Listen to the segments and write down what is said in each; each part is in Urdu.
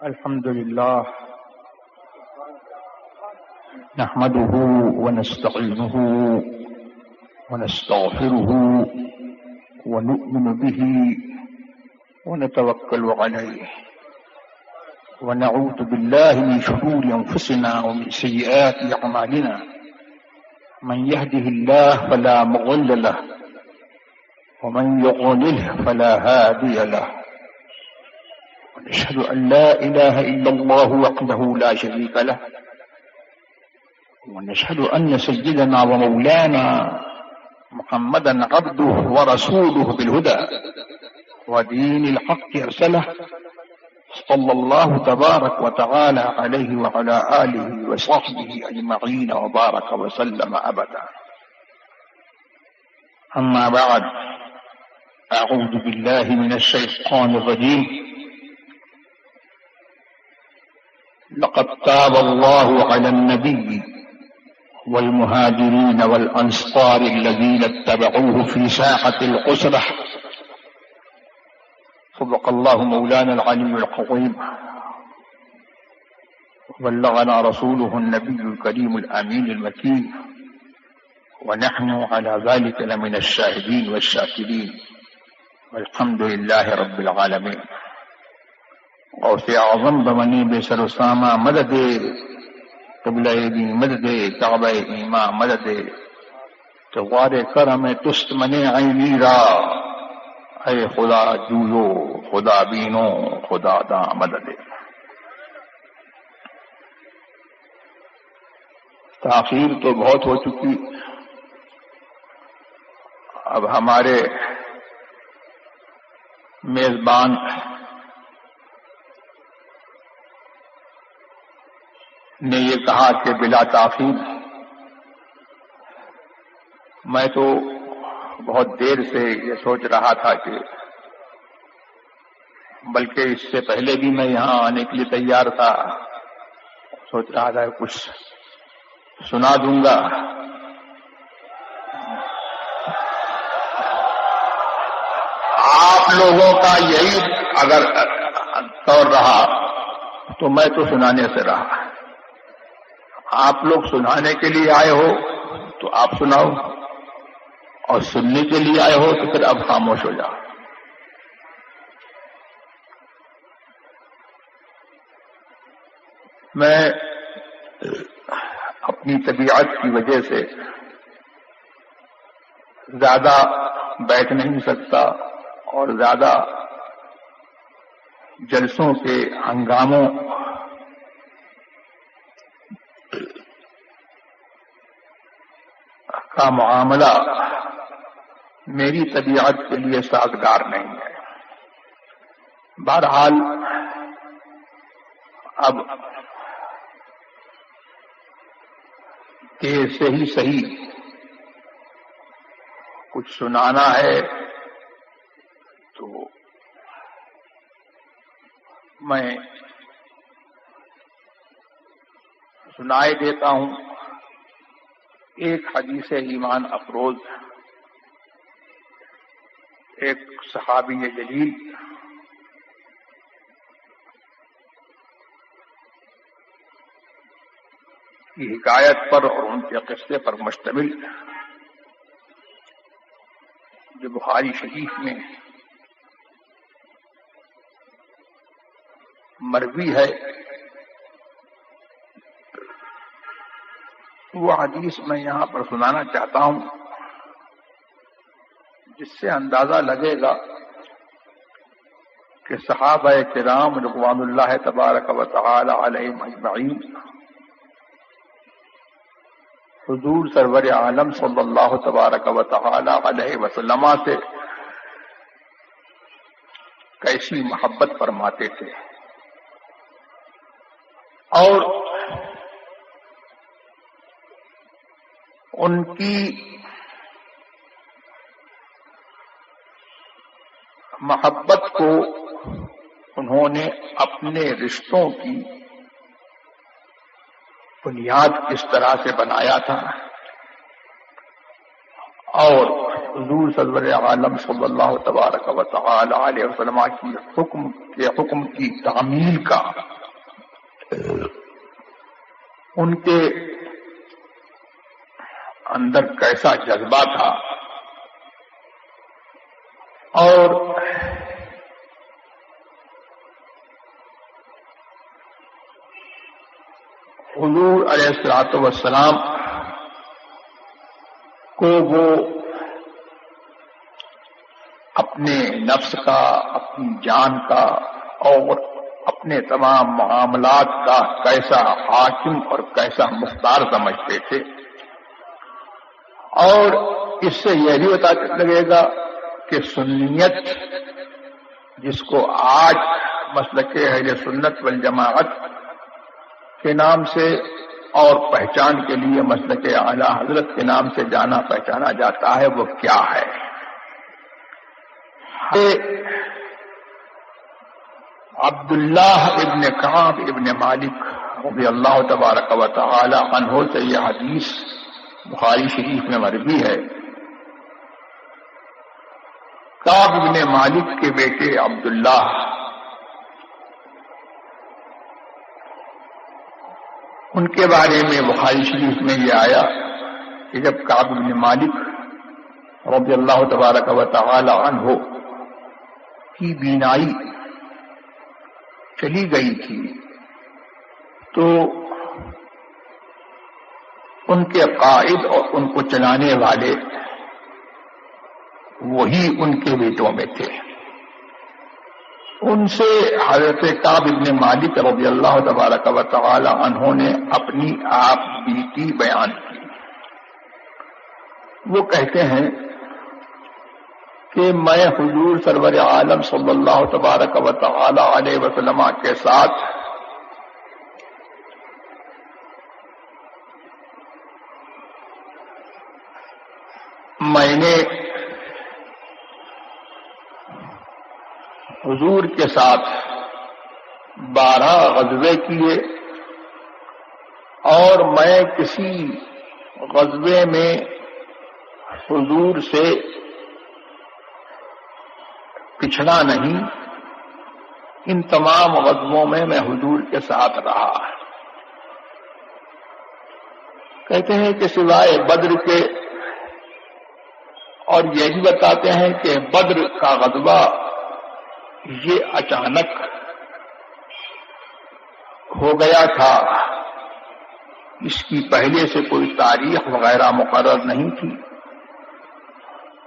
الحمد لله نحمده ونستعينه ونستغفره ونؤمن به ونتوكل عليه ونعوذ بالله من شرور أنفسنا ومن سيئات أعمالنا من يهده الله فلا مضل له ومن يضلل فلا هادي له ونشهد أن لا إله إلا الله وحده لا شريك له ونشهد أن سيدنا ومولانا محمدا عبده ورسوله بالهدى ودين الحق أرسله صلى الله تبارك وتعالى عليه وعلى آله وصحبه أجمعين وبارك وسلم أبدا. أما بعد، أعوذ بالله من الشيطان الرجيم. لقد تاب الله على النبي والمهاجرين والأنصار الذين اتبعوه في ساعة العسرة. صدق الله مولانا العلي العظيم وبلغنا رسوله النبي الكريم الأمين المكين ونحن على ذلك لمن الشاهدين والشاكرين والحمد لله رب العالمين. غوث اعظم بمنی بے سر و سامہ مدد قبلہ دی مدد کعبہ ایماں مدد جوار کرم تست منے عینی را. اے خدا جویو خدا بینو خدا دا مدد. تاخیر تو بہت ہو چکی. اب ہمارے میزبان نے یہ کہا کہ بلا تاخیر. میں تو بہت دیر سے یہ سوچ رہا تھا کہ بلکہ اس سے پہلے بھی میں یہاں آنے کے لیے تیار تھا. سوچ رہا تھا کچھ سنا دوں گا. آپ لوگوں کا یہی اگر طور رہا تو میں تو سنانے سے رہا. آپ لوگ سنانے کے لیے آئے ہو تو آپ سناؤ، اور سننے کے لیے آئے ہو تو پھر اب خاموش ہو جاؤ. میں اپنی طبیعت کی وجہ سے زیادہ بیٹھ نہیں سکتا اور زیادہ جلسوں کے ہنگاموں کا معاملہ میری طبیعت کے لیے سازگار نہیں ہے. بہرحال اب دیر سے ہی صحیح کچھ سنانا ہے تو میں سنائے دیتا ہوں. ایک حدیث ایمان افروز ایک صحابی جلیل کی حکایت پر اور ان کے قصے پر مشتمل جو بخاری شریف میں مروی ہے. وہ حدیث میں یہاں پر سنانا چاہتا ہوں جس سے اندازہ لگے گا کہ صحابہ کرام رضوان اللہ تبارک و تعالی علیہم اجمعین حضور سرور عالم صلی اللہ تبارک و تعالی علیہ وسلم سے کیسی محبت فرماتے تھے اور ان کی محبت کو انہوں نے اپنے رشتوں کی بنیاد کس طرح سے بنایا تھا اور حضور سرور عالم صلی اللہ تبارک و تعالی علیہ وسلم کی حکم کی تعمیل کا ان کے اندر کیسا جذبہ تھا اور حضور علیہ الصلوۃ والسلام کو وہ اپنے نفس کا، اپنی جان کا اور اپنے تمام معاملات کا کیسا حاکم اور کیسا مختار سمجھتے تھے. اور اس سے یہ بھی پتہ لگے گا کہ سنیت، جس کو آج مسلک اہل سنت والجماعت کے نام سے اور پہچان کے لیے مسلک اعلی حضرت کے نام سے جانا پہچانا جاتا ہے، وہ کیا ہے. عبداللہ ابن کعب ابن مالک رضی اللہ تبارک و تعالی عنہ سے یہ حدیث بخاری شریف میں مروی ہے. کعب ابن مالک کے بیٹے عبداللہ ان کے بارے میں بخاری شریف میں یہ آیا کہ جب کعب ابن مالک رضی اللہ تبارک و تعالی عنہ کی بینائی چلی گئی تھی تو ان کے قائد اور ان کو چلانے والے وہی ان کے بیٹوں میں تھے. ان سے حضرت کعب ابن مالک رضی اللہ تبارک و تعالی عنہ نے اپنی آپ بیتی بیان کی. وہ کہتے ہیں کہ میں حضور سرور عالم صلی اللہ تبارک و تعالی علیہ وسلم کے ساتھ میں نے حضور کے ساتھ 12 غزوے کیے اور میں کسی غزوے میں حضور سے پچھڑا نہیں. ان تمام غزووں میں میں حضور کے ساتھ رہا. کہتے ہیں کہ سوائے بدر کے، اور یہ بھی بتاتے ہیں کہ بدر کا غزوہ یہ اچانک ہو گیا تھا، اس کی پہلے سے کوئی تاریخ وغیرہ مقرر نہیں تھی.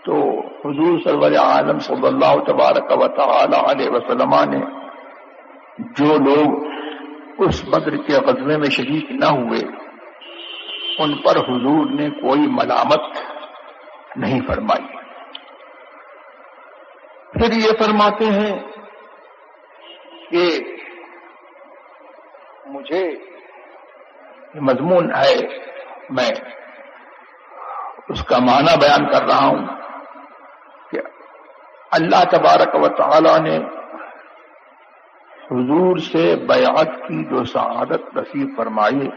تو حضور سرور عالم صلی اللہ تبارک و تعالی علیہ وسلم نے جو لوگ اس بدر کے غزوے میں شریک نہ ہوئے ان پر حضور نے کوئی ملامت نہیں فرمائی. پھر یہ فرماتے ہیں کہ مجھے یہ مضمون ہے، میں اس کا معنی بیان کر رہا ہوں کہ اللہ تبارک و تعالی نے حضور سے بیعت کی جو سعادت نصیب فرمائی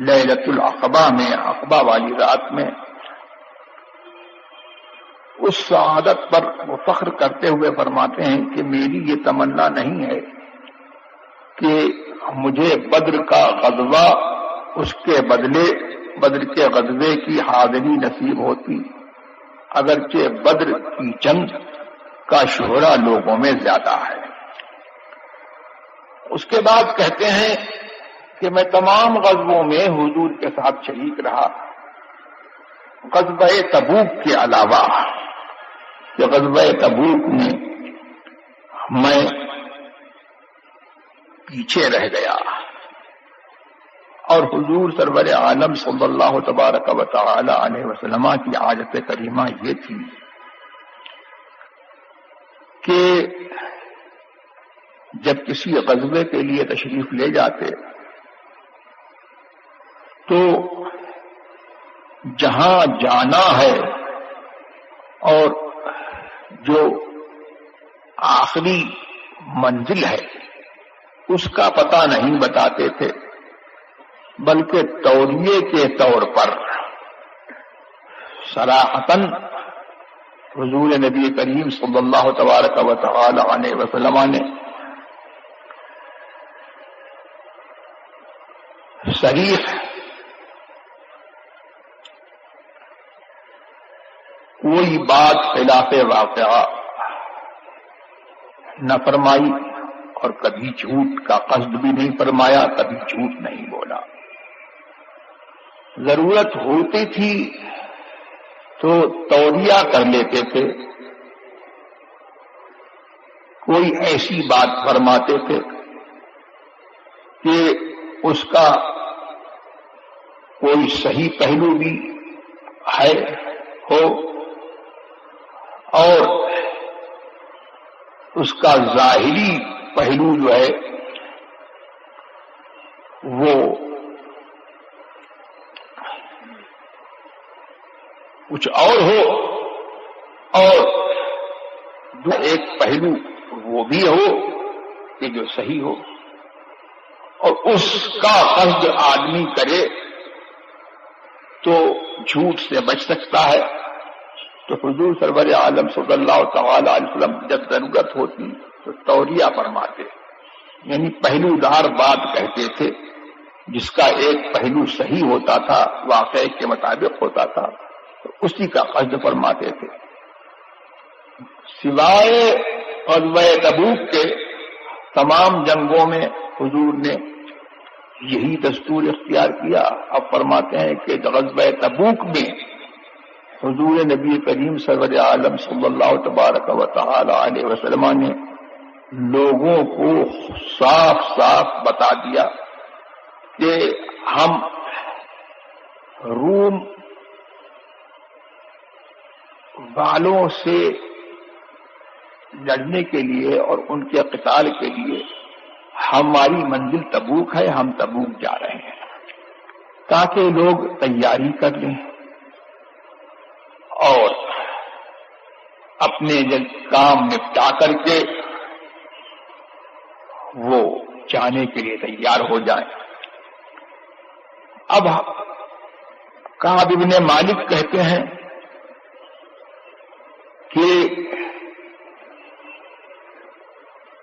لیلۃ العقبہ میں، عقبہ والی رات میں، اس سعادت پر وہ فخر کرتے ہوئے فرماتے ہیں کہ میری یہ تمنا نہیں ہے کہ مجھے بدر کا غزوہ، اس کے بدلے بدر کے غزوے کی حاضری نصیب ہوتی، اگرچہ بدر کی جنگ کا شہرا لوگوں میں زیادہ ہے. اس کے بعد کہتے ہیں کہ میں تمام غزووں میں حضور کے ساتھ شریک رہا، غزوہ تبوک کے علاوہ. کہ غزوہ تبوک میں پیچھے رہ گیا اور حضور سرور عالم صلی اللہ تبارک و تعالی علیہ وسلم کی عادت کریمہ یہ تھی کہ جب کسی غزوے کے لیے تشریف لے جاتے تو جہاں جانا ہے اور جو آخری منزل ہے اس کا پتہ نہیں بتاتے تھے، بلکہ توریے کے طور پر صراحتاً حضور نبی کریم صلی اللہ تبارک و تعالی علیہ وسلم نے صریح کوئی بات خلاف واقعہ نہ فرمائی اور کبھی جھوٹ کا قصد بھی نہیں فرمایا، کبھی جھوٹ نہیں بولا۔ ضرورت ہوتی تھی تو توریہ کر لیتے تھے، کوئی ایسی بات فرماتے تھے کہ اس کا کوئی صحیح پہلو بھی ہے ہو اور اس کا ظاہری پہلو جو ہے وہ کچھ اور ہو، اور ایک پہلو وہ بھی ہو کہ جو صحیح ہو، اور اس کا قصد آدمی کرے تو جھوٹ سے بچ سکتا ہے۔ تو حضور سرور عالم صلی اللہ تعالی علیہ وسلم جب ضرورت ہوتی تو توریہ فرماتے، یعنی پہلو دار بات کہتے تھے، جس کا ایک پہلو صحیح ہوتا تھا، واقعے کے مطابق ہوتا تھا، تو اسی کا قصد فرماتے تھے۔ سوائے غزوہ تبوک کے تمام جنگوں میں حضور نے یہی دستور اختیار کیا۔ اب فرماتے ہیں کہ غزوہ تبوک میں حضور نبی کریم سرور عالم صلی اللہ تبارک و تعالی علیہ وسلم نے لوگوں کو صاف صاف بتا دیا کہ ہم روم والوں سے لڑنے کے لیے اور ان کے قتال کے لیے ہماری منزل تبوک ہے، ہم تبوک جا رہے ہیں، تاکہ لوگ تیاری کر لیں اور اپنے کام نپٹا کر کے وہ جانے کے لیے تیار ہو جائیں۔ اب کعب بن مالک کہتے ہیں کہ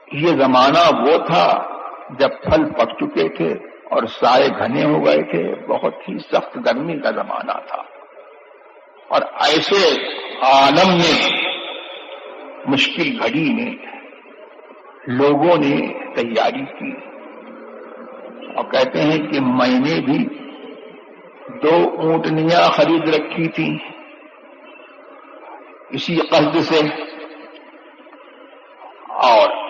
یہ زمانہ وہ تھا جب پھل پک چکے تھے اور سائے گھنے ہو گئے تھے، بہت ہی سخت گرمی کا زمانہ تھا، اور ایسے عالم میں مشکل گھڑی میں لوگوں نے تیاری کی، اور کہتے ہیں کہ میں نے بھی 2 اونٹنیاں خرید رکھی تھیں اسی قصد سے، اور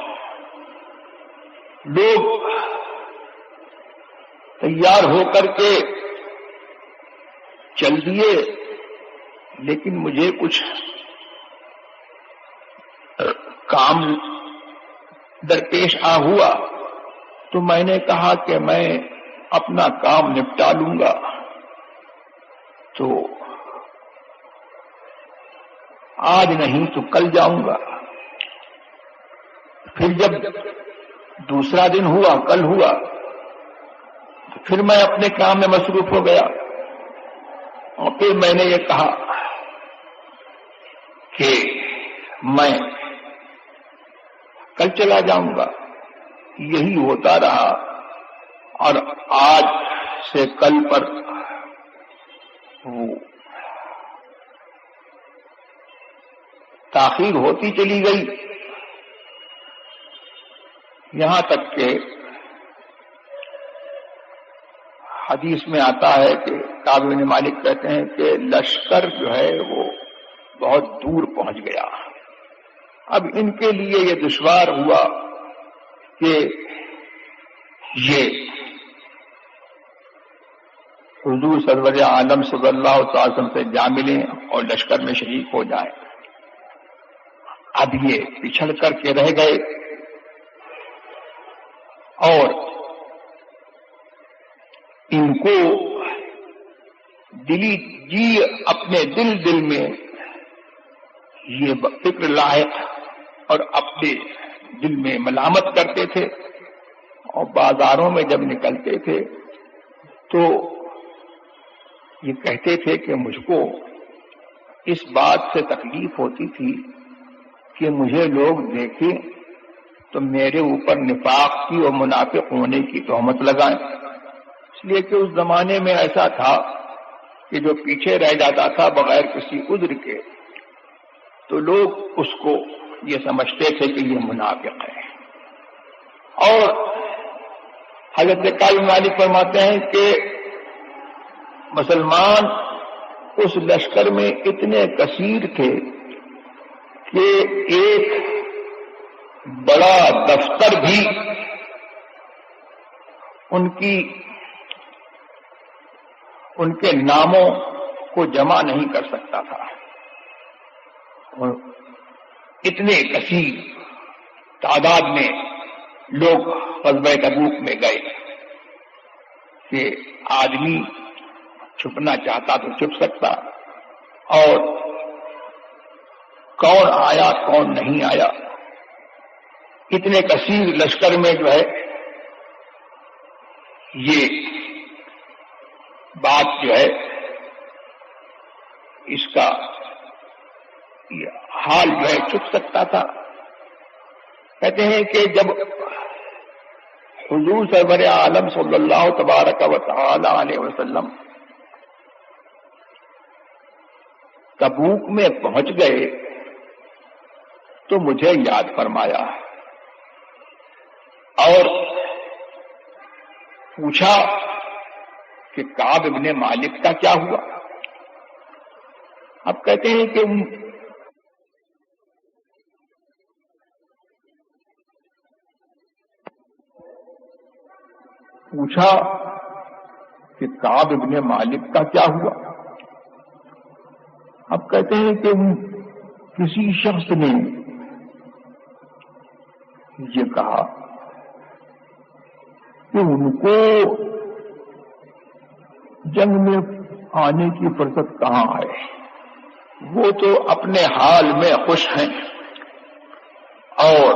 لوگ تیار ہو کر کے چل دیے، لیکن مجھے کچھ کام درپیش ہوا تو میں نے کہا کہ میں اپنا کام نپٹا لوں گا، تو آج نہیں تو کل جاؤں گا۔ پھر جب دوسرا دن ہوا، کل ہوا، تو پھر میں اپنے کام میں مصروف ہو گیا، اور پھر میں نے یہ کہا کہ میں کل چلا جاؤں گا۔ یہی ہوتا رہا، اور آج سے کل پر وہ تاخیر ہوتی چلی گئی، یہاں تک کہ حدیث میں آتا ہے کہ کعب بن مالک کہتے ہیں کہ لشکر جو ہے وہ بہت دور پہنچ گیا۔ اب ان کے لیے یہ دشوار ہوا کہ یہ حضور سرور عالم صلی اللہ علیہ وسلم سے جا ملیں اور لشکر میں شریک ہو جائیں۔ اب یہ پچھڑ کر کے رہ گئے، اور ان کو اپنے دل میں یہ فکر لائق اور اپنے دل میں ملامت کرتے تھے، اور بازاروں میں جب نکلتے تھے تو یہ کہتے تھے کہ مجھ کو اس بات سے تکلیف ہوتی تھی کہ مجھے لوگ دیکھیں تو میرے اوپر نفاق کی اور منافق ہونے کی تہمت لگائیں، اس لیے کہ اس زمانے میں ایسا تھا کہ جو پیچھے رہ جاتا تھا بغیر کسی عذر کے تو لوگ اس کو یہ سمجھتے تھے کہ یہ منافق ہے. اور حضرت کعب بن مالک فرماتے ہیں کہ مسلمان اس لشکر میں اتنے کثیر تھے کہ ایک بڑا دفتر بھی ان کے ناموں کو جمع نہیں کر سکتا تھا. اور اتنے کثیر تعداد میں لوگ غزوہ تبوک میں گئے کہ آدمی چھپنا چاہتا تو چھپ سکتا، اور کون آیا کون نہیں آیا اتنے کثیر لشکر میں جو ہے یہ بات جو ہے اس کا حال جو ہے چھپ سکتا تھا. کہتے ہیں کہ جب حضور سرور عالم صلی اللہ تبارک و تعالی علیہ وسلم تبوک میں پہنچ گئے تو مجھے یاد فرمایا اور پوچھا کہ کعب ابن مالک کا کیا ہوا. اب کہتے ہیں کہ پوچھا کہ کعب ابن مالک کا کیا ہوا. اب کہتے ہیں کہ کسی شخص نے یہ کہا کہ ان کو جنگ میں آنے کی فرصت کہاں ہے، وہ تو اپنے حال میں خوش ہیں اور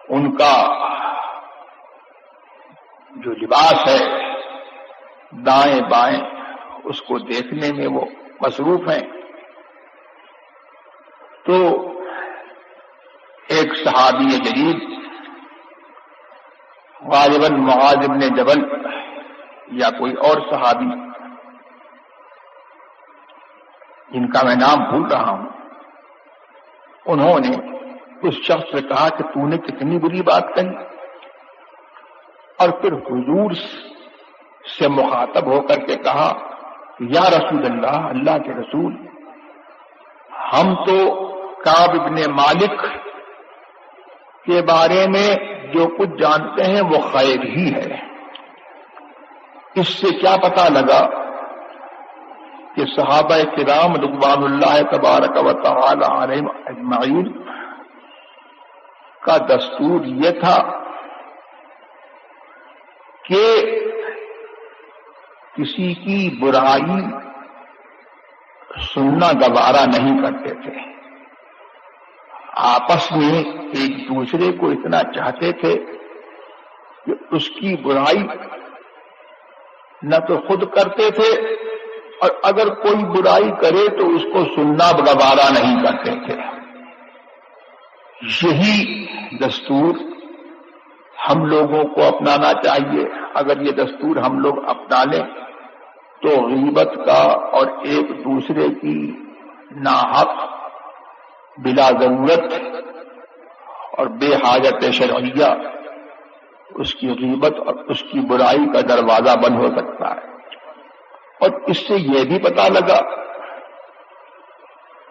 ان کا جو لباس ہے دائیں بائیں اس کو دیکھنے میں وہ مصروف ہیں. تو ایک صحابی جلیل غالباً معاذ بن جبل یا کوئی اور صحابی جن کا میں نام بھول رہا ہوں، انہوں نے اس شخص سے کہا کہ تو نے کتنی بری بات کہی، اور پھر حضور سے مخاطب ہو کر کے کہا یا رسول اللہ، اللہ کے رسول، ہم تو کعب ابن مالک کے بارے میں جو کچھ جانتے ہیں وہ خیر ہی ہے. اس سے کیا پتہ لگا کہ صحابہ کرام رضوان اللہ تبارک و تعالی علیہم اجمعین کا دستور یہ تھا کہ کسی کی برائی سننا گوارا نہیں کرتے تھے. آپس میں ایک دوسرے کو اتنا چاہتے تھے کہ اس کی برائی نہ تو خود کرتے تھے اور اگر کوئی برائی کرے تو اس کو سننا گوارا نہیں کرتے تھے. یہی دستور ہم لوگوں کو اپنانا چاہیے. اگر یہ دستور ہم لوگ اپنا لیں تو غیبت کا اور ایک دوسرے کی ناحق بلا ضرورت اور بے حاجت شرعیہ اس کی غیبت اور اس کی برائی کا دروازہ بند ہو سکتا ہے. اور اس سے یہ بھی پتہ لگا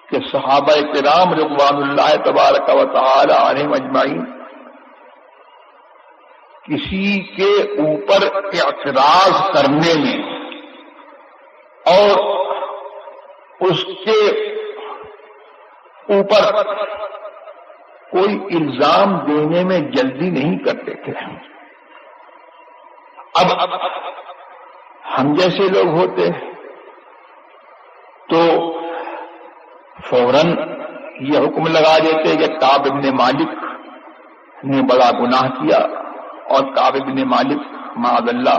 کہ صحابہ کرام رضوان اللہ تبارک و تعالی علیہم اجمعین کسی کے اوپر اعتراض کرنے میں اور اس کے اوپر کوئی الزام دینے میں جلدی نہیں کرتے تھے. اب ہم جیسے لوگ ہوتے تو فوراً یہ حکم لگا دیتے کہ کعب ابن مالک نے بڑا گناہ کیا اور کعب ابن مالک معاذ اللہ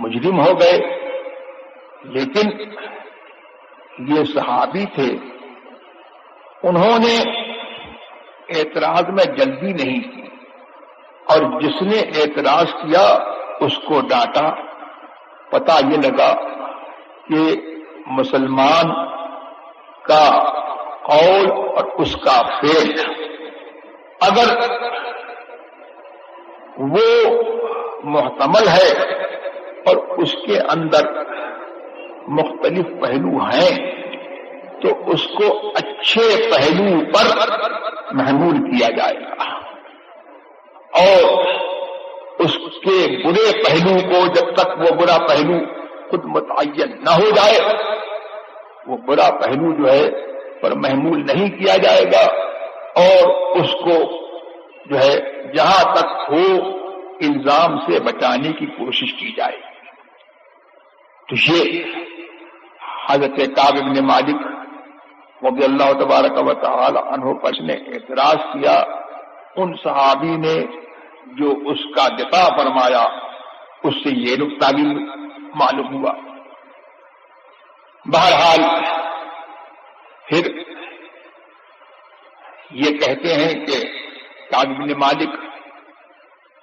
مجرم ہو گئے. لیکن یہ صحابی تھے، انہوں نے اعتراض میں جلدی نہیں کی، اور جس نے اعتراض کیا اس کو ڈانٹا، پتہ یہ لگا کہ مسلمان کا قول اور اس کا فعل اگر وہ محتمل ہے اور اس کے اندر مختلف پہلو ہیں تو اس کو اچھے پہلو پر محمول کیا جائے گا، اور اس کے برے پہلو کو جب تک وہ برا پہلو خود متعین نہ ہو جائے وہ برا پہلو جو ہے پر محمول نہیں کیا جائے گا، اور اس کو جو ہے جہاں تک ہو الزام سے بچانے کی کوشش کی جائے۔ تو یہ حضرت کعب بن مالک رضی اللہ تبارک و تعالی عنہ پر نے اعتراض کیا، ان صحابی نے جو اس کا دفاع فرمایا اس سے یہ نقطہ بھی معلوم ہوا۔ بہرحال پھر یہ کہتے ہیں کہ کعب بن مالک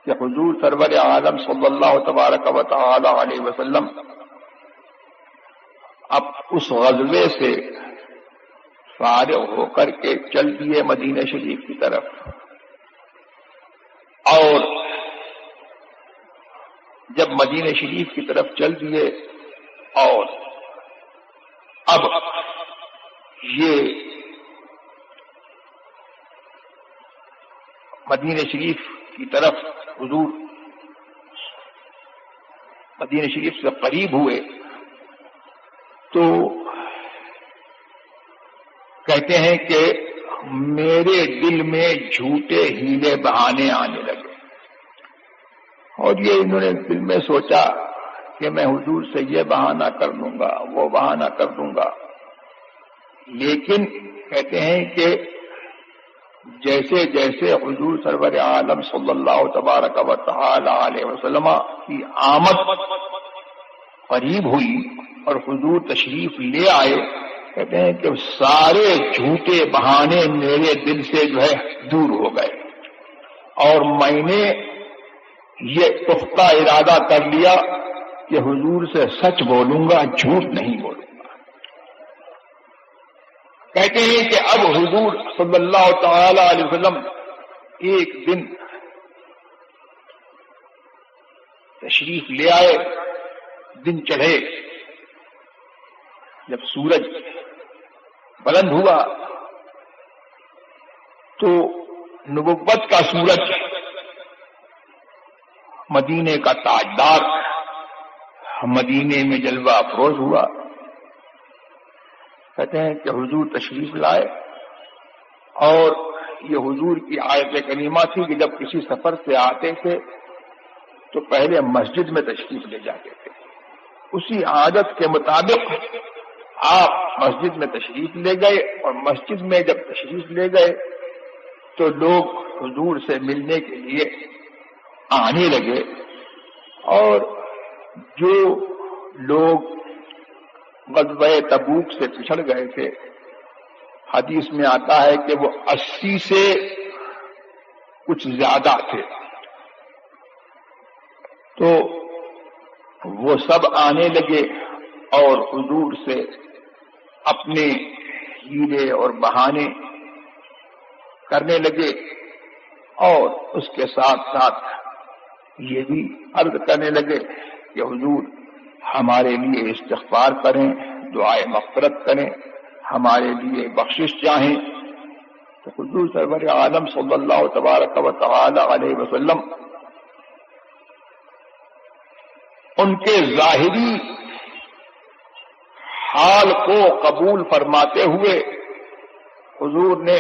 کہ حضور سرور عالم صلی اللہ تبارک و تعالی علیہ وسلم اب اس غزوے سے فارغ ہو کر کے چل دیے مدینہ شریف کی طرف، اور جب مدینہ شریف کی طرف چل دیے اور اب یہ مدینہ شریف کی طرف حضور مدینہ شریف سے قریب ہوئے تو کہتے ہیں کہ میرے دل میں جھوٹے ہیلے بہانے آنے لگے، اور یہ انہوں نے دل میں سوچا کہ میں حضور سے یہ بہانہ کر دوں گا وہ بہانہ کر دوں گا، لیکن کہتے ہیں کہ جیسے جیسے حضور سرور عالم صلی اللہ تبارک و تعالی علیہ وسلم کی آمد قریب ہوئی اور حضور تشریف لے آئے، کہتے ہیں کہ سارے جھوٹے بہانے میرے دل سے جو ہے دور ہو گئے، اور میں نے یہ پختہ ارادہ کر لیا کہ حضور سے سچ بولوں گا، جھوٹ نہیں بولوں گا۔ کہتے ہیں کہ اب حضور صلی اللہ تعالی علیہ وسلم ایک دن تشریف لے آئے، دن چڑھے، جب سورج بلند ہوا تو نبوت کا سورج مدینے کا تاجدار مدینے میں جلوہ افروز ہوا۔ کہتے ہیں کہ حضور تشریف لائے، اور یہ حضور کی آیت کریمہ تھی کہ جب کسی سفر سے آتے تھے تو پہلے مسجد میں تشریف لے جاتے تھے، اسی عادت کے مطابق آپ مسجد میں تشریف لے گئے، اور مسجد میں جب تشریف لے گئے تو لوگ حضور سے ملنے کے لیے آنے لگے، اور جو لوگ غزوہ تبوک سے پچھڑ گئے تھے حدیث میں آتا ہے کہ وہ 80 سے کچھ زیادہ تھے، تو وہ سب آنے لگے اور حضور سے اپنے ہیلے اور بہانے کرنے لگے، اور اس کے ساتھ ساتھ یہ بھی عرض کرنے لگے کہ حضور ہمارے لیے استغفار کریں، دعائے مغفرت کریں، ہمارے لیے بخشش چاہیں۔ تو حضور سرور عالم صلی اللہ تبارک و تعالی علیہ وسلم ان کے ظاہری حال کو قبول فرماتے ہوئے حضور نے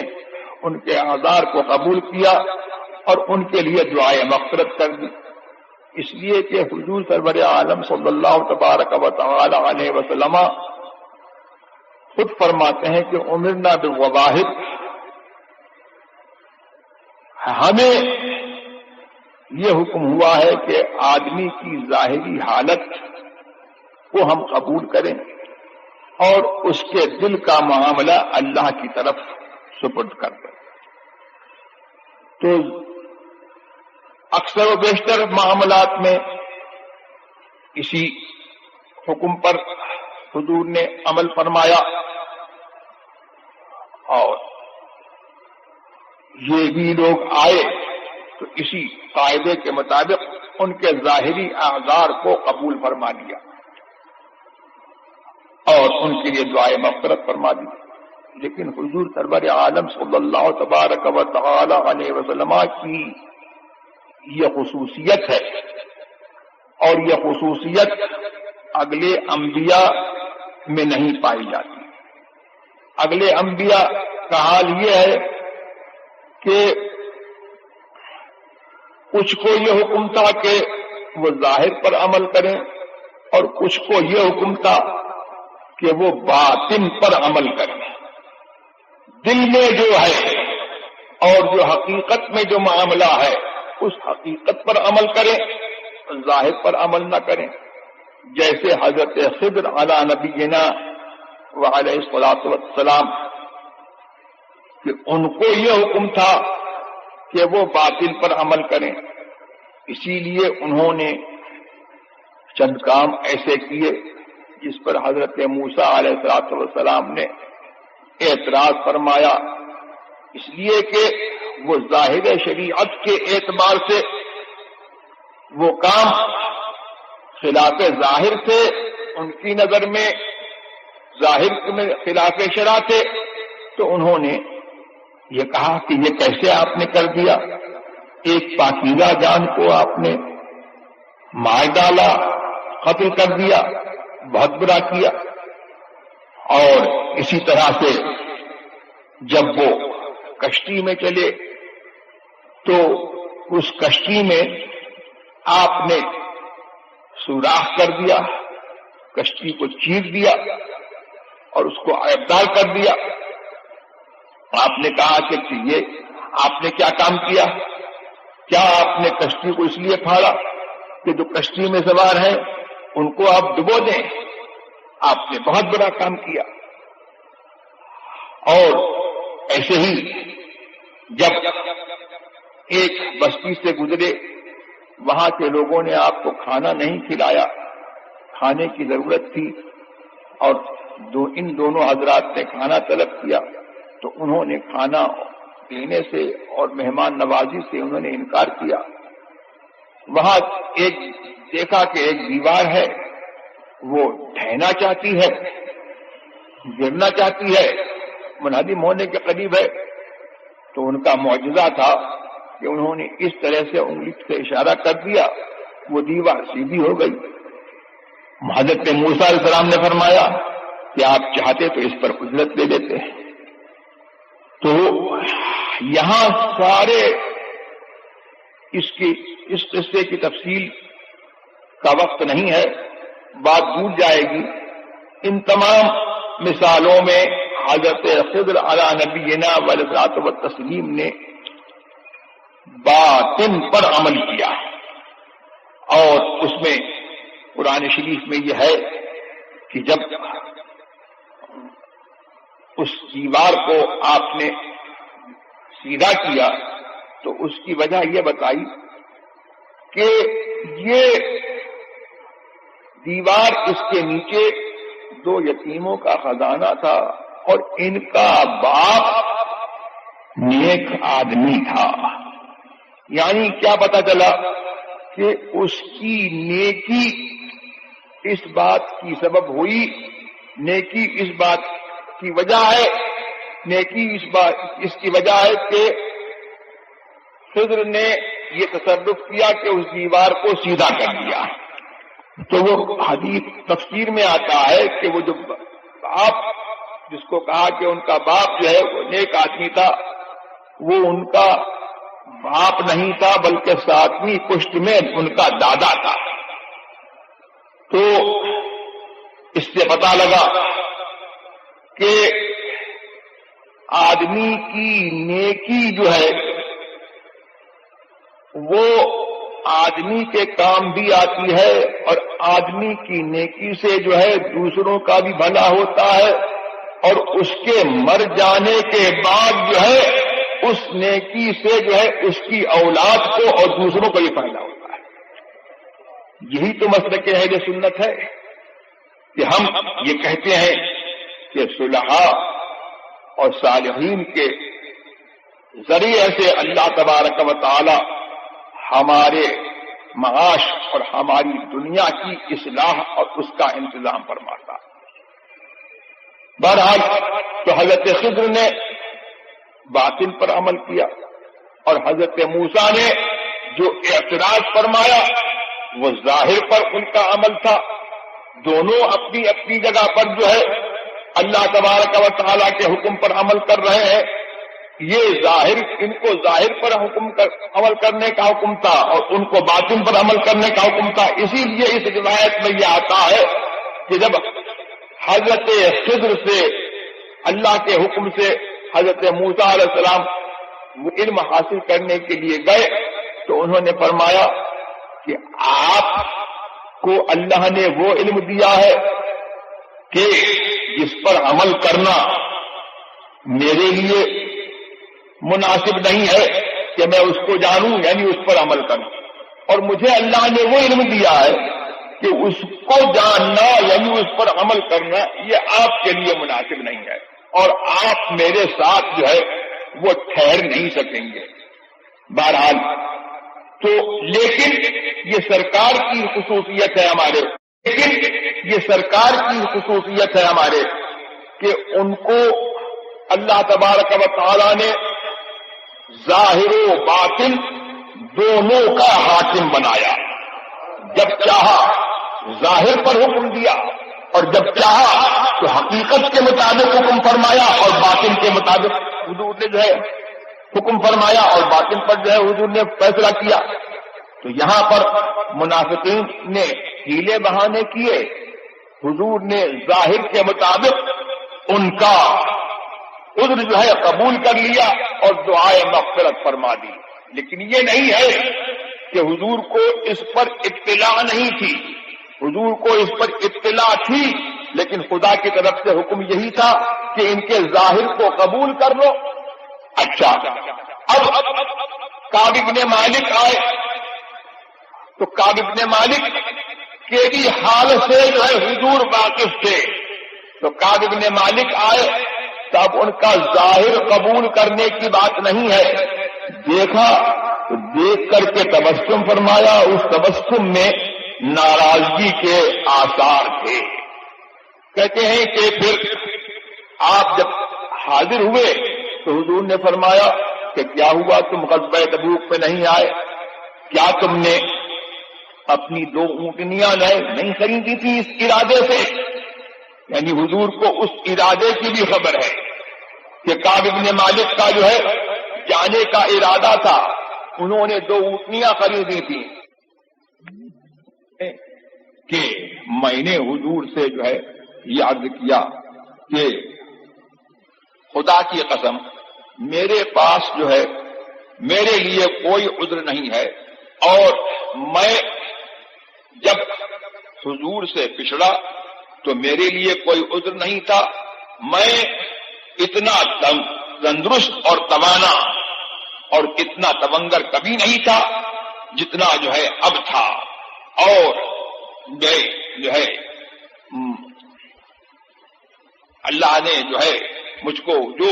ان کے اعذار کو قبول کیا اور ان کے لیے دعائے مغفرت کر دی، اس لیے کہ حضور سرور عالم صلی اللہ تبارک و تعالی علیہ وسلم خود فرماتے ہیں کہ امرنا بالظواہر، ہمیں یہ حکم ہوا ہے کہ آدمی کی ظاہری حالت کو ہم قبول کریں اور اس کے دل کا معاملہ اللہ کی طرف سپرد کر دیں۔ تو اکثر و بیشتر معاملات میں اسی حکم پر حضور نے عمل فرمایا اور یہ بھی لوگ آئے تو اسی قاعدے کے مطابق ان کے ظاہری اعذار کو قبول فرما لیا اور ان کے لیے دعائے مغفرت فرما دی. لیکن حضور سرور عالم صلی اللہ تبارک و تعالی علیہ وسلم کی یہ خصوصیت ہے اور یہ خصوصیت اگلے انبیاء میں نہیں پائی جاتی. اگلے انبیاء کا حال یہ ہے کہ کچھ کو یہ حکم تھا کہ وہ ظاہر پر عمل کریں اور کچھ کو یہ حکم تھا کہ وہ باطن پر عمل کریں. دل میں جو ہے اور جو حقیقت میں جو معاملہ ہے اس حقیقت پر عمل کریں، ظاہر پر عمل نہ کریں. جیسے حضرت خضر علی نبینا وعلیہ الصلوۃ والسلام کہ ان کو یہ حکم تھا کہ وہ باطل پر عمل کریں، اسی لیے انہوں نے چند کام ایسے کیے جس پر حضرت موسیٰ علیہ الصلوۃ والسلام نے اعتراض فرمایا، اس لیے کہ وہ ظاہر شریعت کے اعتبار سے وہ کام خلاف ظاہر تھے، ان کی نظر میں ظاہر میں خلاف شرع تھے. تو انہوں نے یہ کہا کہ یہ کیسے آپ نے کر دیا، ایک پاکیزہ جان کو آپ نے مار ڈالا، قتل کر دیا، بہت برا کیا. اور اسی طرح سے جب وہ کشتی میں چلے تو اس کشتی میں آپ نے سوراخ کر دیا، کشتی کو چیر دیا اور اس کو عیبدار کر دیا. آپ نے کہا کہ یہ آپ نے کیا کام کیا، کیا آپ نے کشتی کو اس لیے پھاڑا کہ جو کشتی میں سوار ہیں ان کو آپ ڈبو دیں؟ آپ نے بہت بڑا کام کیا. اور ایسے ہی جب ایک بستی سے گزرے، وہاں کے لوگوں نے آپ کو کھانا نہیں کھلایا، کھانے کی ضرورت تھی اور ان دونوں حضرات نے کھانا طلب کیا تو انہوں نے کھانا دینے سے اور مہمان نوازی سے انہوں نے انکار کیا. وہاں ایک دیکھا کہ ایک دیوار ہے، وہ ڈھہنا چاہتی ہے، گرنا چاہتی ہے، منہدم ہونے کے قریب ہے. تو ان کا معجزہ تھا کہ انہوں نے اس طرح سے انگلی سے اشارہ کر دیا، وہ دیوار سیدھی ہو گئی. حضرت موسیٰ علیہ السلام نے فرمایا کہ آپ چاہتے تو اس پر اجرت لے لیتے. تو یہاں سارے اس قصے کی تفصیل کا وقت نہیں ہے، بات دور جائے گی. ان تمام مثالوں میں حضرت خضر علی نبینا والصلاۃ والتسلیم نے باطن پر عمل کیا اور اس میں قرآن شریف میں یہ ہے کہ جب اس دیوار کو آپ نے سیدھا کیا تو اس کی وجہ یہ بتائی کہ یہ دیوار اس کے نیچے دو یتیموں کا خزانہ تھا اور ان کا باپ نیک آدمی تھا. یعنی کیا پتا چلا کہ اس کی نیکی اس بات کی سبب ہوئی، نیکی اس بات کی وجہ ہے، نیکی اس کی وجہ ہے کہ خضر نے یہ تصرف کیا کہ اس دیوار کو سیدھا کر دیا. تو وہ حدیث تفسیر میں آتا ہے کہ وہ جو باپ جس کو کہا کہ ان کا باپ جو ہے وہ نیک آدمی تھا، وہ ان کا باپ نہیں تھا بلکہ ساتویں پشت میں ان کا دادا تھا. تو اس سے پتہ لگا کہ آدمی کی نیکی جو ہے وہ آدمی کے کام بھی آتی ہے اور آدمی کی نیکی سے جو ہے دوسروں کا بھی بھلا ہوتا ہے اور اس کے مر جانے کے بعد جو ہے اس نیکی سے جو ہے اس کی اولاد کو اور دوسروں کو بھی فائدہ ہوتا ہے. یہی تو مسلک اہل سنت ہے کہ ہم یہ کہتے ہیں کہ صلحاء اور صالحین کے ذریعے سے اللہ تبارک و تعالی ہمارے معاش اور ہماری دنیا کی اصلاح اور اس کا انتظام فرماتا. بہرحال تو حضرت خضر نے باطن پر عمل کیا اور حضرت موسیٰ نے جو اعتراض فرمایا وہ ظاہر پر ان کا عمل تھا. دونوں اپنی اپنی جگہ پر جو ہے اللہ تبارک و تعالیٰ کے حکم پر عمل کر رہے ہیں. یہ ظاہر ان کو ظاہر پر عمل کرنے کا حکم تھا اور ان کو باطن پر عمل کرنے کا حکم تھا. اسی لیے اس روایت میں یہ آتا ہے کہ جب حضرت خضر سے اللہ کے حکم سے حضرت موسیٰ علیہ السلام وہ علم حاصل کرنے کے لیے گئے تو انہوں نے فرمایا کہ آپ کو اللہ نے وہ علم دیا ہے کہ جس پر عمل کرنا میرے لیے مناسب نہیں ہے کہ میں اس کو جانوں یعنی اس پر عمل کروں, اور مجھے اللہ نے وہ علم دیا ہے کہ اس کو جاننا یعنی اس پر عمل کرنا یہ آپ کے لیے مناسب نہیں ہے اور آپ میرے ساتھ جو ہے وہ ٹھہر نہیں سکیں گے. بہرحال تو لیکن یہ سرکار کی خصوصیت ہے ہمارے کہ ان کو اللہ تبارک و تعالی نے ظاہر و باطن دونوں کا حاکم بنایا. جب چاہا ظاہر پر حکم دیا اور جب چاہا تو حقیقت کے مطابق حکم فرمایا اور باطن کے مطابق حضور نے جو ہے حکم فرمایا اور باطن پر جو ہے حضور نے فیصلہ کیا. تو یہاں پر منافقین نے ہیلے بہانے کیے, حضور نے ظاہر کے مطابق ان کا عذر جو ہے قبول کر لیا اور دعائے مغفرت فرما دی. لیکن یہ نہیں ہے کہ حضور کو اس پر اطلاع نہیں تھی, حضور کو اس پر اطلاع تھی لیکن خدا کی طرف سے حکم یہی تھا کہ ان کے ظاہر کو قبول کر لو. اچھا, اب کعب بن مالک آئے تو کعب بن مالک کے بھی حال سے جو ہے حضور واقف تھے. تو کعب بن مالک آئے تو اب ان کا ظاہر قبول کرنے کی بات نہیں ہے. دیکھا تو دیکھ کر کے تبسم فرمایا, اس تبسم میں ناراضگی کے آثار تھے. کہتے ہیں کہ پھر آپ جب حاضر ہوئے تو حضور نے فرمایا کہ کیا ہوا, تم غزوہ تبوک پہ نہیں آئے؟ کیا تم نے اپنی 2 اونٹنیاں نہیں خریدی تھی اس ارادے سے؟ یعنی حضور کو اس ارادے کی بھی خبر ہے کہ کعب بن مالک کا جو ہے جانے کا ارادہ تھا, انہوں نے 2 اونٹنیاں خریدی تھی. کہ میں نے حضور سے جو ہے یہ عرض کیا کہ خدا کی قسم میرے پاس جو ہے میرے لیے کوئی عذر نہیں ہے, اور میں جب حضور سے پچھڑا تو میرے لیے کوئی عذر نہیں تھا. میں اتنا تندرست اور توانا اور اتنا تونگر کبھی نہیں تھا جتنا جو ہے اب تھا, اور میں جو ہے اللہ نے جو ہے مجھ کو جو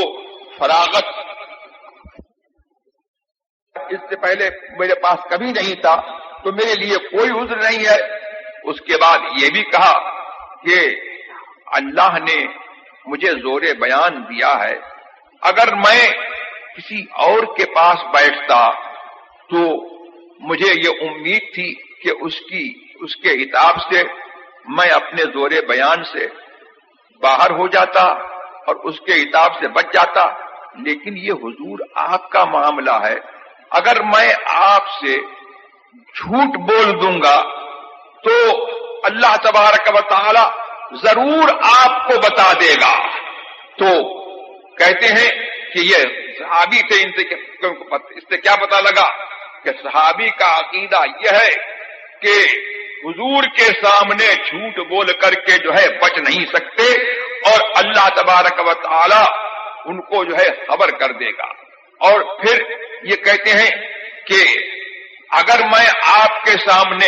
فراغت اس سے پہلے میرے پاس کبھی نہیں تھا تو میرے لیے کوئی عذر نہیں ہے. اس کے بعد یہ بھی کہا کہ اللہ نے مجھے زور بیان دیا ہے, اگر میں کسی اور کے پاس بیٹھتا تو مجھے یہ امید تھی کہ اس کے حساب سے میں اپنے زور بیان سے باہر ہو جاتا اور اس کے حساب سے بچ جاتا. لیکن یہ حضور آپ کا معاملہ ہے, اگر میں آپ سے جھوٹ بول دوں گا تو اللہ تبارک و تعالی ضرور آپ کو بتا دے گا. تو کہتے ہیں کہ یہ صحابی تھے, اس سے کیا پتا لگا کہ صحابی کا عقیدہ یہ ہے کہ حضور کے سامنے جھوٹ بول کر کے جو ہے بچ نہیں سکتے اور اللہ تبارک و تعالی ان کو جو ہے خبر کر دے گا. اور پھر یہ کہتے ہیں کہ اگر میں آپ کے سامنے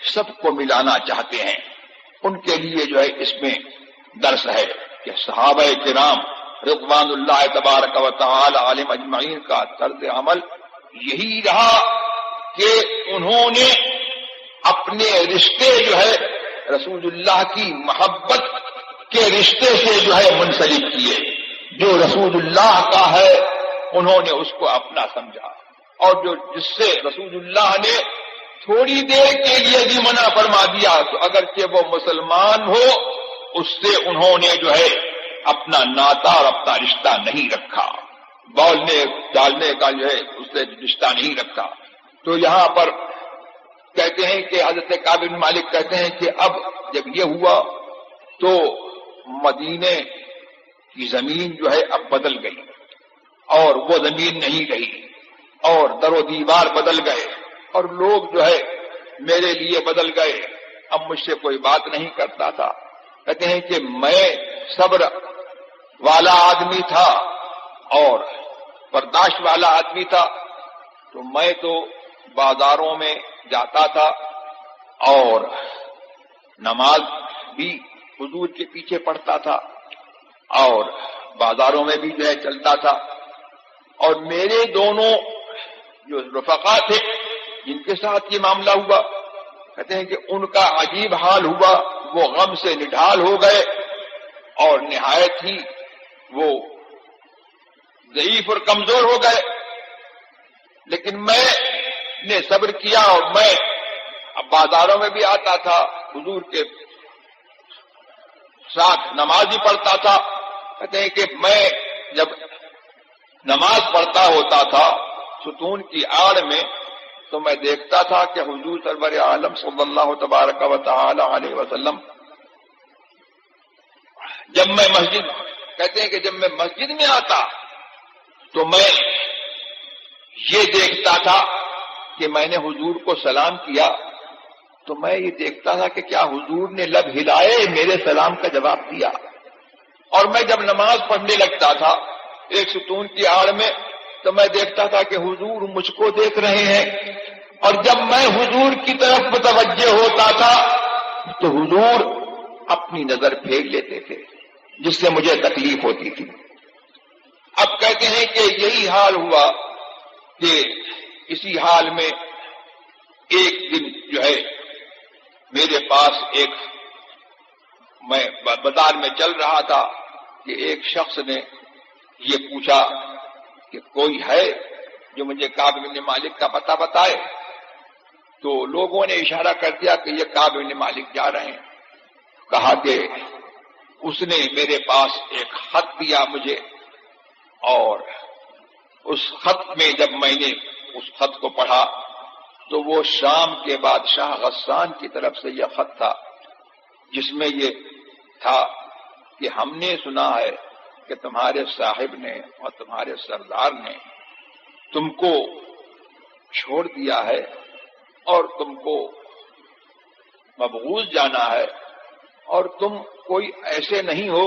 سب کو ملانا چاہتے ہیں، ان کے لیے جو ہے اس میں درس ہے کہ صحابہ کرام رضوان اللہ تبارک و تعالی علیہم اجمعین کا طرز عمل یہی رہا کہ انہوں نے اپنے رشتے جو ہے رسول اللہ کی محبت کے رشتے سے جو ہے منسلک کیے، جو رسول اللہ کا ہے انہوں نے اس کو اپنا سمجھا، اور جو جس سے رسول اللہ نے تھوڑی دیر کے لیے بھی منع فرما دیا تو اگرچہ وہ مسلمان ہو اس سے انہوں نے جو ہے اپنا ناتا اور اپنا رشتہ نہیں رکھا، بولنے ڈالنے کا جو ہے اس سے رشتہ نہیں رکھا۔ تو یہاں پر کہتے ہیں کہ حضرت کعب بن مالک کہتے ہیں کہ اب جب یہ ہوا تو مدینے کی زمین جو ہے اب بدل گئی، اور وہ زمین نہیں رہی، اور در و دیوار بدل گئے، اور لوگ جو ہے میرے لیے بدل گئے، اب مجھ سے کوئی بات نہیں کرتا تھا۔ کہتے ہیں کہ میں صبر والا آدمی تھا اور برداشت والا آدمی تھا، تو میں تو بازاروں میں جاتا تھا اور نماز بھی حضور کے پیچھے پڑھتا تھا اور بازاروں میں بھی جو ہے چلتا تھا، اور میرے دونوں جو رفقا تھے جن کے ساتھ یہ معاملہ ہوا، کہتے ہیں کہ ان کا عجیب حال ہوا، وہ غم سے نڈھال ہو گئے اور نہایت ہی وہ ضعیف اور کمزور ہو گئے، لیکن میں نے صبر کیا اور میں اب بازاروں میں بھی آتا تھا، حضور کے ساتھ نماز بھی پڑھتا تھا۔ کہتے ہیں کہ میں جب نماز پڑھتا ہوتا تھا ستون کی آڑ میں تو میں دیکھتا تھا کہ حضور سرور عالم صلی اللہ تبارک و تعالی علیہ وسلم جب میں مسجد کہتے ہیں کہ جب میں مسجد میں آتا تو میں یہ دیکھتا تھا کہ میں نے حضور کو سلام کیا تو میں یہ دیکھتا تھا کہ کیا حضور نے لب ہلائے میرے سلام کا جواب دیا، اور میں جب نماز پڑھنے لگتا تھا ایک ستون کی آڑ میں تو میں دیکھتا تھا کہ حضور مجھ کو دیکھ رہے ہیں، اور جب میں حضور کی طرف متوجہ ہوتا تھا تو حضور اپنی نظر پھیر لیتے تھے جس سے مجھے تکلیف ہوتی تھی۔ اب کہتے ہیں کہ یہی حال ہوا کہ اسی حال میں ایک دن جو ہے میرے پاس میں بازار میں چل رہا تھا کہ ایک شخص نے یہ پوچھا کہ کوئی ہے جو مجھے کعب بن مالک کا پتہ بتائے، تو لوگوں نے اشارہ کر دیا کہ یہ کعب بن مالک جا رہے ہیں۔ کہا کہ اس نے میرے پاس ایک خط دیا مجھے، اور اس خط میں جب میں نے اس خط کو پڑھا تو وہ شام کے بادشاہ غسان کی طرف سے یہ خط تھا جس میں یہ تھا کہ ہم نے سنا ہے کہ تمہارے صاحب نے اور تمہارے سردار نے تم کو چھوڑ دیا ہے اور تم کو مبغوض جانا ہے، اور تم کوئی ایسے نہیں ہو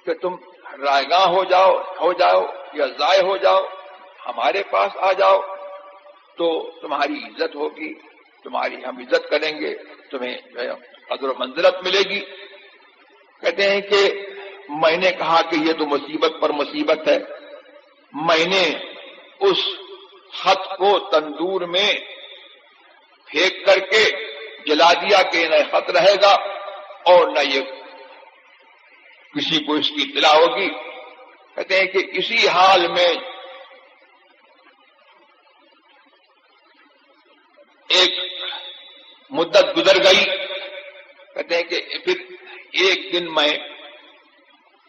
کہ تم رائگاں ہو جاؤ یا ضائع ہو جاؤ، ہمارے پاس آ جاؤ تو تمہاری عزت ہوگی، تمہاری ہم عزت کریں گے، تمہیں قدر و منزلت ملے گی۔ کہتے ہیں کہ میں نے کہا کہ یہ تو مصیبت پر مصیبت ہے، میں نے اس خط کو تندور میں پھینک کر کے جلا دیا کہ نہ خط رہے گا اور نہ یہ کسی کو اس کی اطلاع ہوگی۔ کہتے ہیں کہ اسی حال میں ایک مدت گزر گئی۔ کہتے ہیں کہ پھر ایک دن میں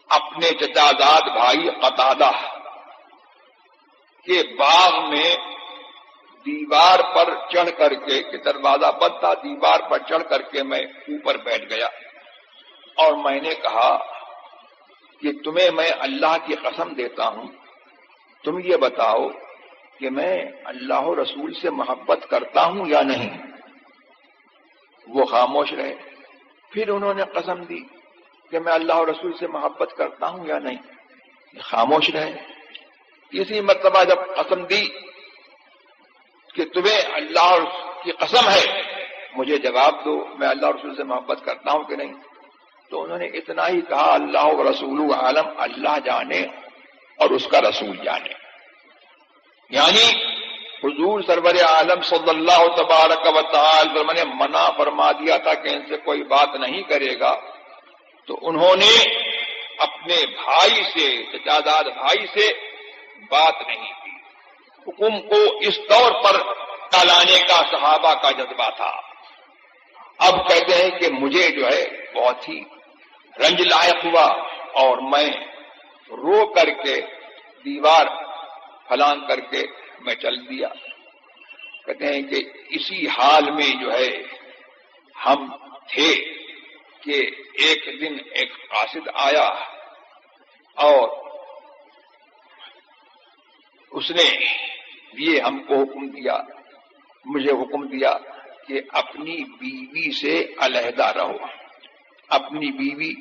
اپنے چچا زاد بھائی قتادہ کے باغ میں دیوار پر چڑھ کر کے کہ دروازہ بند تھا، دیوار پر چڑھ کر کے میں اوپر بیٹھ گیا اور میں نے کہا کہ تمہیں میں اللہ کی قسم دیتا ہوں، تم یہ بتاؤ کہ میں اللہ و رسول سے محبت کرتا ہوں یا نہیں۔ وہ خاموش رہے۔ پھر انہوں نے قسم دی کہ میں اللہ و رسول سے محبت کرتا ہوں یا نہیں، خاموش رہے۔ اسی مرتبہ جب قسم دی کہ تمہیں اللہ کی قسم ہے مجھے جواب دو، میں اللہ اور رسول سے محبت کرتا ہوں کہ نہیں؟ تو انہوں نے اتنا ہی کہا، اللہ و رسول عالم، اللہ جانے اور اس کا رسول جانے۔ یعنی حضور سرور عالم صلی اللہ تبارک و تعالی نے منع فرما دیا تھا کہ ان سے کوئی بات نہیں کرے گا، تو انہوں نے اپنے بھائی سے، چچاداد بھائی سے بات نہیں کی۔ حکم کو اس طور پر ٹالانے کا صحابہ کا جذبہ تھا۔ اب کہتے ہیں کہ مجھے جو ہے بہت ہی رنج لائق ہوا اور میں رو کر کے دیوار پھلانگ کر کے میں چل دیا۔ کہتے ہیں کہ اسی حال میں جو ہے ہم تھے کہ ایک دن ایک قاصد آیا اور اس نے یہ ہم کو حکم دیا، مجھے حکم دیا کہ اپنی بیوی سے علیحدہ رہو، اپنی بیوی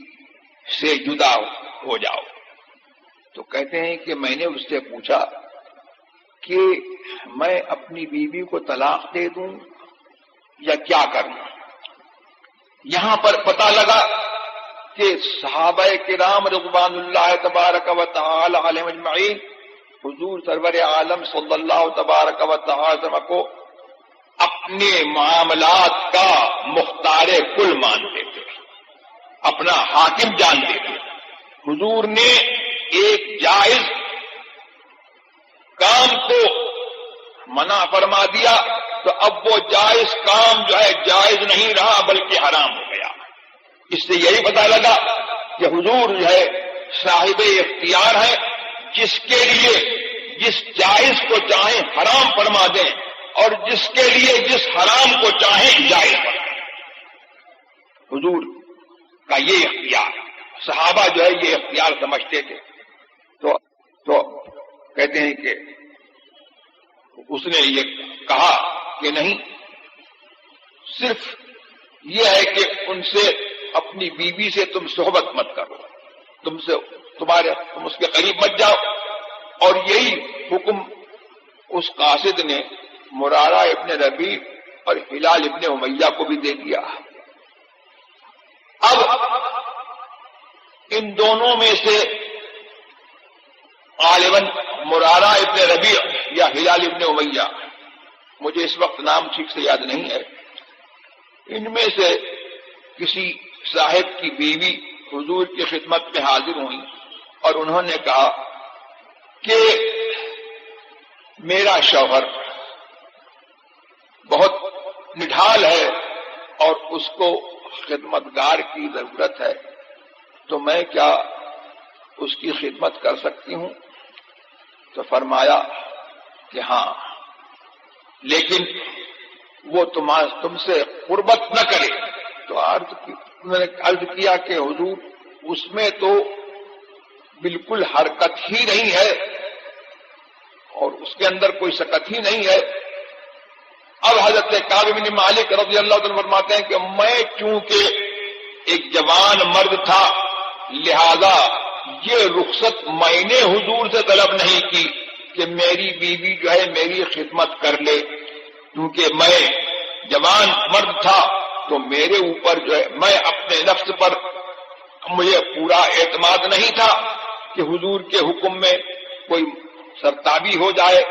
سے جدا ہو جاؤ۔ تو کہتے ہیں کہ میں نے اس سے پوچھا کہ میں اپنی بیوی کو طلاق دے دوں یا کیا کروں؟ یہاں پر پتہ لگا کہ صحابہ کرام رضوان اللہ تبارک و تعالی علیہم اجمعین حضور سرور عالم صلی اللہ تبارک و تعالی کو اپنے معاملات کا مختار کل مانتے تھے، اپنا حاکم جانتے تھے۔ حضور نے ایک جائز کام کو منع فرما دیا تو اب وہ جائز کام جو ہے جائز نہیں رہا بلکہ حرام ہو گیا۔ اس سے یہی پتہ لگا کہ حضور جو ہے صاحب اختیار ہے، جس کے لیے جس جائز کو چاہیں حرام فرما دیں اور جس کے لیے جس حرام کو چاہیں جائز فرما دیں۔ حضور کا یہ اختیار، صحابہ جو ہے یہ اختیار سمجھتے تھے۔ تو کہتے ہیں کہ اس نے یہ کہا کہ نہیں، صرف یہ ہے کہ ان سے اپنی بیوی سے تم صحبت مت کرو، تم اس کے قریب مت جاؤ۔ اور یہی حکم اس قاصد نے مرارہ ابن ربیع اور ہلال ابن امیہ کو بھی دے دیا۔ اب ان دونوں میں سے غالباً مرارہ ابن ربیع یا ہلال ابن امیہ، مجھے اس وقت نام ٹھیک سے یاد نہیں ہے، ان میں سے کسی صاحب کی بیوی حضور کی خدمت میں حاضر ہوئی اور انہوں نے کہا کہ میرا شوہر بہت نڈھال ہے اور اس کو خدمتگار کی ضرورت ہے، تو میں کیا اس کی خدمت کر سکتی ہوں؟ تو فرمایا کہ ہاں، لیکن وہ تم سے قربت نہ کرے۔ تو انہوں نے عرض کیا کہ حضور اس میں تو بالکل حرکت ہی نہیں ہے اور اس کے اندر کوئی سکت ہی نہیں ہے۔ اب حضرت کعب بن مالک رضی اللہ عنہ فرماتے ہیں کہ میں چونکہ ایک جوان مرد تھا، لہذا یہ رخصت میں نے حضور سے طلب نہیں کی کہ میری بیوی جو ہے میری خدمت کر لے، کیونکہ میں جوان مرد تھا تو میرے اوپر جو ہے میں اپنے نفس پر مجھے پورا اعتماد نہیں تھا کہ حضور کے حکم میں کوئی سرتابی ہو جائے،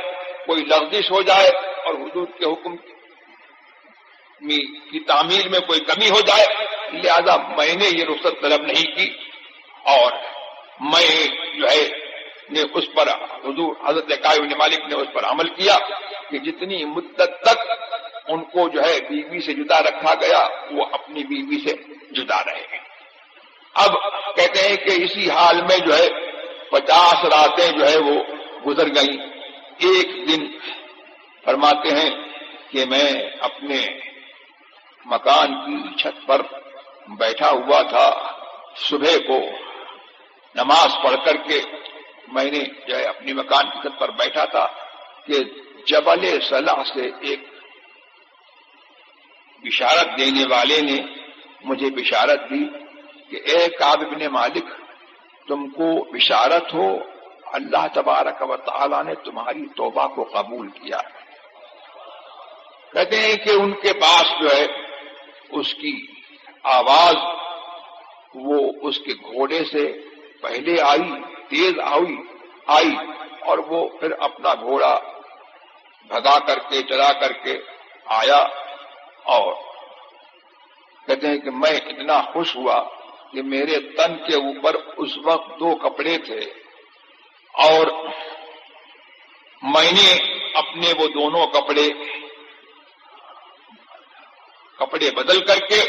کوئی لغزش ہو جائے اور حضور کے حکم کی تعمیل میں کوئی کمی ہو جائے، لہذا میں نے یہ رخصت طلب نہیں کی اور میں جو ہے نے اس پر حضور حضرت کعب بن مالک نے اس پر عمل کیا کہ جتنی مدت تک ان کو جو ہے بیوی سے جدا رکھا گیا وہ اپنی بیوی سے جدا رہے۔ اب کہتے ہیں کہ اسی حال میں جو ہے 50 راتیں جو ہے وہ گزر گئیں۔ ایک دن فرماتے ہیں کہ میں اپنے مکان کی چھت پر بیٹھا ہوا تھا، صبح کو نماز پڑھ کر کے میں نے جو ہے اپنی مکان کی چھت پر بیٹھا تھا کہ جبل صلح سے ایک بشارت دینے والے نے مجھے بشارت دی کہ اے کعب بن مالک، تم کو بشارت ہو، اللہ تبارک و تعالی نے تمہاری توبہ کو قبول کیا۔ کہتے ہیں کہ ان کے پاس جو ہے اس کی آواز وہ اس کے گھوڑے سے پہلے آئی، تیز آئی اور وہ پھر اپنا گھوڑا بھگا کر کے چلا کر کے آیا، اور کہتے ہیں کہ میں اتنا خوش ہوا کہ میرے تن کے اوپر اس وقت 2 کپڑے تھے، اور میں نے اپنے وہ دونوں کپڑے بدل کر کے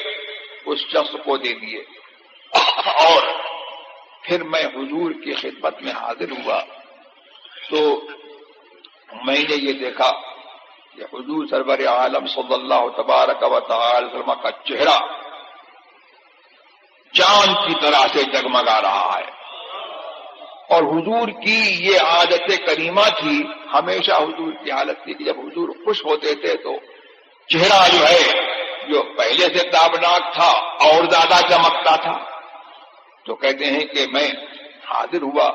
اس شخص کو دے دیے، اور پھر میں حضور کی خدمت میں حاضر ہوا تو میں نے یہ دیکھا کہ حضور سرور عالم صلی اللہ تبارک و تعالی وسلم کا چہرہ چاند کی طرح سے جگمگا رہا ہے، اور حضور کی یہ عادت کریمہ تھی، ہمیشہ حضور کی حالت تھی کہ جب حضور خوش ہوتے تھے تو چہرہ جو ہے جو پہلے سے تابناک تھا اور زیادہ چمکتا تھا۔ تو کہتے ہیں کہ میں حاضر ہوا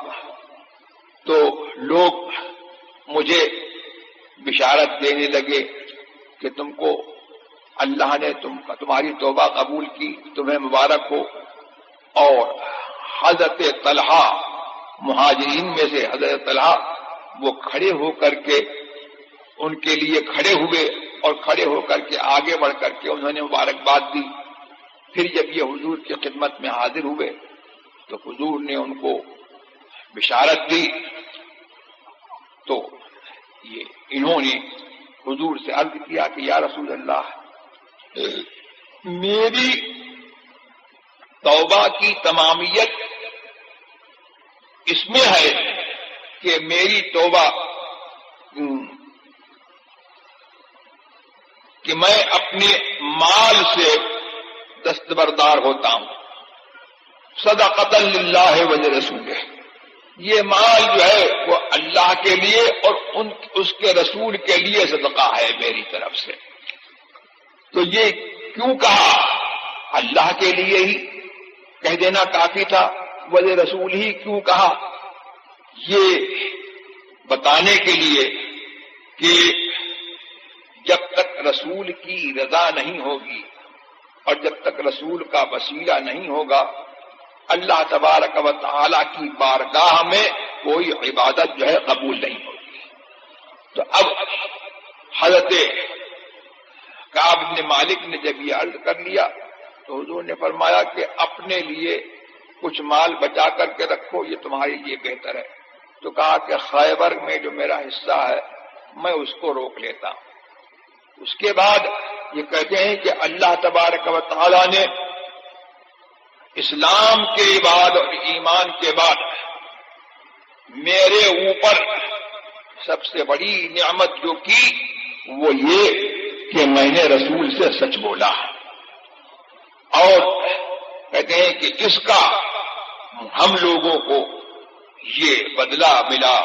تو لوگ مجھے بشارت دینے لگے کہ تم کو اللہ نے تمہاری توبہ قبول کی، تمہیں مبارک ہو۔ اور حضرت طلحہ، مہاجرین میں سے حضرت طلحہ، وہ کھڑے ہو کر کے ان کے لیے کھڑے ہوئے، اور کھڑے ہو کر کے آگے بڑھ کر کے انہوں نے مبارکباد دی۔ پھر جب یہ حضور کی خدمت میں حاضر ہوئے تو حضور نے ان کو بشارت دی، تو انہوں نے حضور سے عرض کیا کہ یا رسول اللہ، میری توبہ کی تمامیت اس میں ہے کہ میری توبہ کہ میں اپنے مال سے دستبردار ہوتا ہوں، صدقۃ للہ ولرسولہ، یہ مال جو ہے وہ اللہ کے لیے اور اس کے رسول کے لیے صدقہ ہے میری طرف سے۔ تو یہ کیوں کہا؟ اللہ کے لیے ہی کہہ دینا کافی تھا، ولرسول ہی کیوں کہا؟ یہ بتانے کے لیے کہ جب تک رسول کی رضا نہیں ہوگی اور جب تک رسول کا وسیلہ نہیں ہوگا، اللہ تبارک و تعالی کی بارگاہ میں کوئی عبادت جو ہے قبول نہیں ہوگی۔ تو اب حضرت کعب بن مالک نے جب یہ عرض کر لیا تو حضور نے فرمایا کہ اپنے لیے کچھ مال بچا کر کے رکھو، یہ تمہارے لیے بہتر ہے۔ تو کہا کہ خیبر میں جو میرا حصہ ہے میں اس کو روک لیتا ہوں۔ اس کے بعد یہ کہتے ہیں کہ اللہ تبارک و تعالی نے اسلام کے بعد اور ایمان کے بعد میرے اوپر سب سے بڑی نعمت جو کی وہ یہ کہ میں نے رسول سے سچ بولا، اور کہتے ہیں کہ اس کا ہم لوگوں کو یہ بدلہ ملا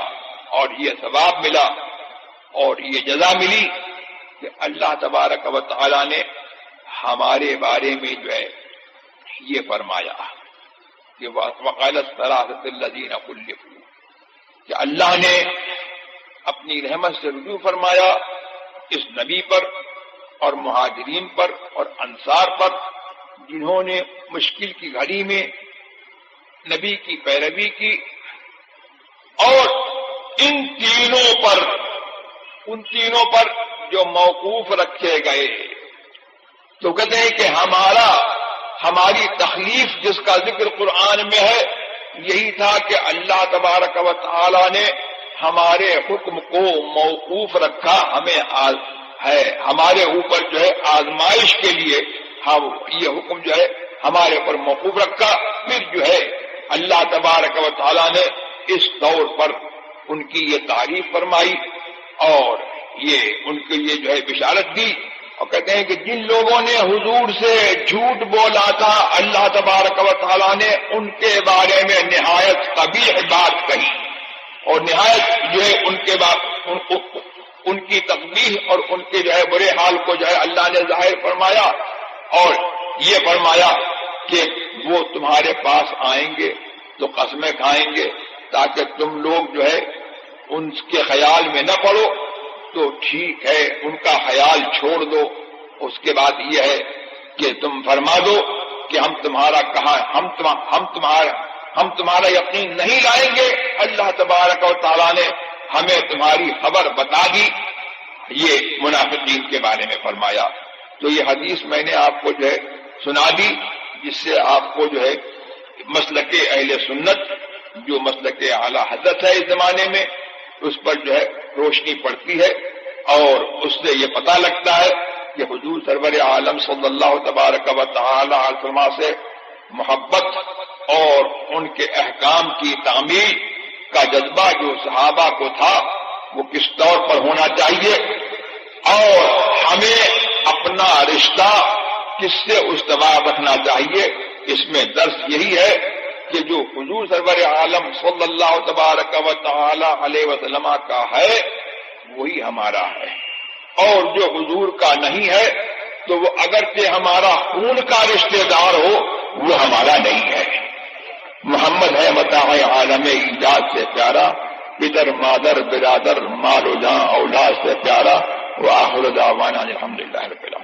اور یہ ثواب ملا اور یہ جزا ملی کہ اللہ تبارک و تعالی نے ہمارے بارے میں جو ہے یہ فرمایا کہ وقال الثلاثة الذين خلفوا، کہ اللہ نے اپنی رحمت سے رجوع فرمایا اس نبی پر اور مہاجرین پر اور انصار پر جنہوں نے مشکل کی گھڑی میں نبی کی پیروی کی، اور ان تینوں پر جو موقوف رکھے گئے۔ تو کہتے ہیں کہ ہماری تخلیف جس کا ذکر قرآن میں ہے یہی تھا کہ اللہ تبارک و تعالی نے ہمارے حکم کو موقوف رکھا، ہمارے اوپر جو ہے آزمائش کے لیے یہ حکم جو ہے ہمارے اوپر موقوف رکھا۔ پھر جو ہے اللہ تبارک و تعالی نے اس دور پر ان کی یہ تعریف فرمائی اور یہ ان کے لیے جو ہے بشارت دی، اور کہتے ہیں کہ جن لوگوں نے حضور سے جھوٹ بولا تھا اللہ تبارک و تعالیٰ نے ان کے بارے میں نہایت قبیح بات کہی، اور نہایت جو ہے ان کی تقبیح اور ان کے جو ہے برے حال کو جو ہے اللہ نے ظاہر فرمایا، اور یہ فرمایا کہ وہ تمہارے پاس آئیں گے تو قسمیں کھائیں گے تاکہ تم لوگ جو ہے ان کے خیال میں نہ پڑو، تو ٹھیک ہے ان کا خیال چھوڑ دو۔ اس کے بعد یہ ہے کہ تم فرما دو کہ ہم تمہارا یقین نہیں لائیں گے، اللہ تبارک و تعالیٰ نے ہمیں تمہاری خبر بتا دی، یہ منافقین کے بارے میں فرمایا۔ تو یہ حدیث میں نے آپ کو جو ہے سنا دی، جس سے آپ کو جو ہے مسلک اہل سنت، جو مسلک اعلی حضرت ہے اس زمانے میں، اس پر جو ہے روشنی پڑتی ہے، اور اس سے یہ پتہ لگتا ہے کہ حضور سرور عالم صلی اللہ تبارک و تعالی علیہ وسلم سے محبت اور ان کے احکام کی تعمیل کا جذبہ جو صحابہ کو تھا وہ کس طور پر ہونا چاہیے، اور ہمیں اپنا رشتہ کس سے استوار رکھنا چاہیے۔ اس میں درس یہی ہے کہ جو حضور سرور عالم صلی اللہ تبارک و تعالی علیہ وسلم کا ہے وہی ہمارا ہے، اور جو حضور کا نہیں ہے تو وہ اگرچہ ہمارا خون کا رشتہ دار ہو وہ ہمارا نہیں ہے۔ محمد ہے متاع عالم ایجاد سے پیارا، پدر مادر برادر مال و جاں اولاد سے پیارا، وآخر دعوانا الحمدللہ رب العالمین۔